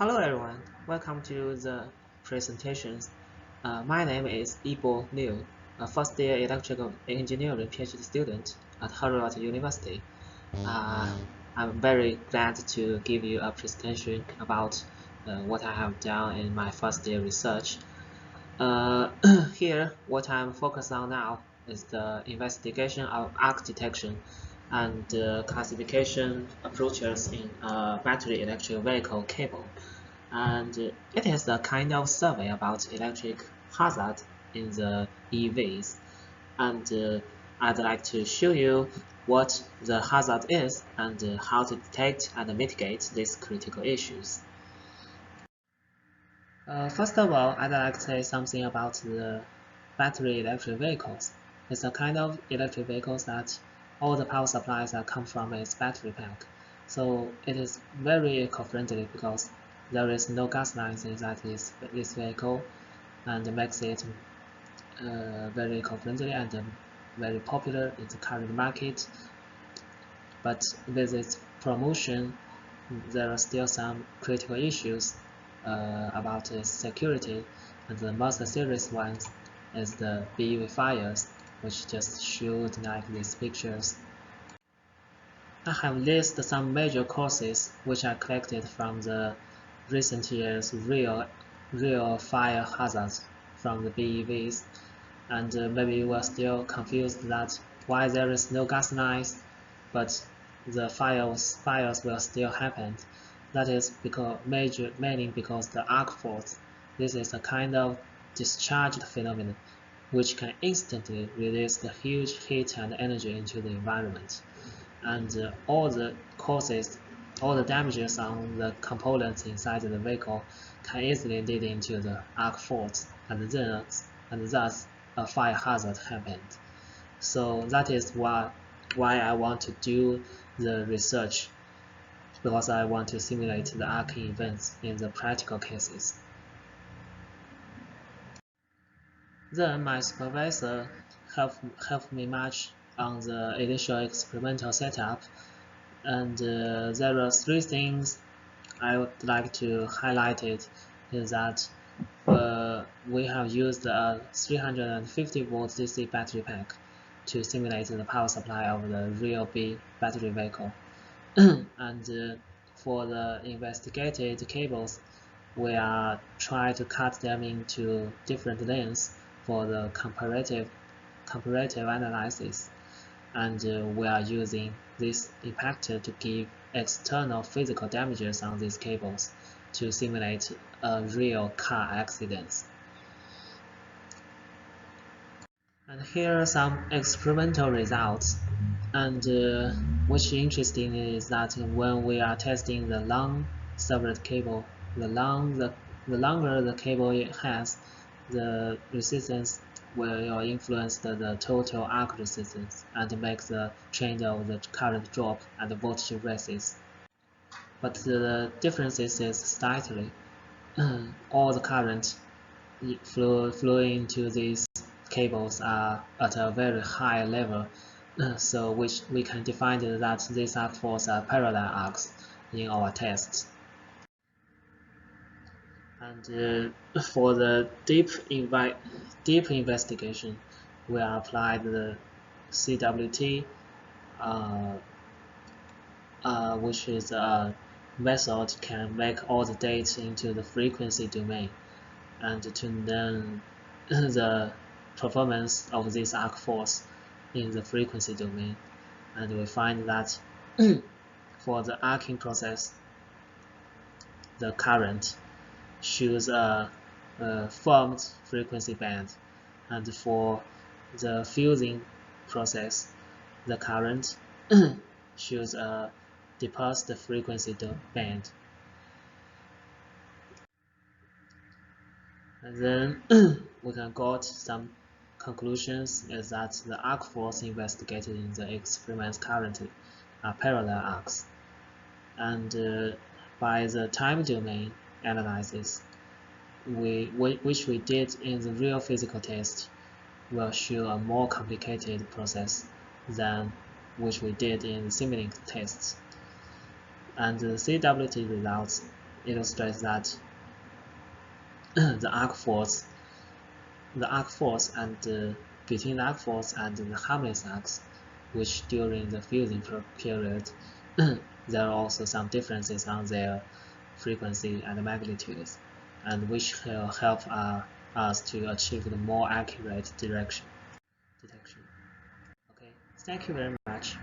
Hello everyone, welcome to the presentations. My name is Ibo Liu, a first-year electrical engineering PhD student at Harvard University. I'm very glad to give you a presentation about what I have done in my first-year research. Here, what I'm focused on now is the investigation of arc detection and classification approaches in a battery electric vehicle cable. And it is a kind of survey about electric hazard in the EVs. And I'd like to show you what the hazard is and how to detect and mitigate these critical issues. First of all, I'd like to say something about the battery electric vehicles. It's a kind of electric vehicles that all the power supplies that come from its battery pack. So it is very eco-friendly because there is no gas lines inside this vehicle, and makes it very eco-friendly and very popular in the current market. But with its promotion, there are still some critical issues about its security, and the most serious ones is the BEV fires, which just showed like these pictures. I have listed some major causes which I collected from the recent years real fire hazards from the BEVs, and maybe you are still confused that why there is no gas lines, but the fires will still happen. That is mainly because the arc fault. This is a kind of discharged phenomenon which can instantly release the huge heat and energy into the environment, and all the damages on the components inside the vehicle can easily lead into the arc fault, and thus a fire hazard happened. So that is why I want to do the research, because I want to simulate the arcing events in the practical cases. Then my supervisor helped me much on the initial experimental setup, and there are three things I would like to highlight. It is that we have used a 350 volt DC battery pack to simulate the power supply of the real B battery vehicle. And for the investigated cables, we are trying to cut them into different lengths for the comparative analysis, and we are using this impactor to give external physical damages on these cables to simulate real car accidents. And here are some experimental results. And what's interesting is that when we are testing the long severed cable, the longer the cable it has, the resistance will influence the total arc resistance and make the trend of the current drop and the voltage rises. But the differences is slightly. All the current flowing into these cables are at a very high level, so which we can define that these arc faults are parallel arcs in our tests. And for the deep investigation, we applied the CWT, which is a method can make all the data into the frequency domain, and to learn the performance of this arc force in the frequency domain. And we find that for the arcing process, the current shows a formed frequency band, and for the fusing process, the current shows a dispersed frequency band. And then we can got some conclusions is that the arc force investigated in the experiments currently are parallel arcs, and by the time domain analysis, which we did in the real physical test, will show a more complicated process than which we did in the Simulink tests. And the CWT results illustrates that the arc force and between the arc force and the harmless arcs, which during the fusing period there are also some differences on their frequency and magnitudes, and which will help us to achieve the more accurate detection. Okay, thank you very much.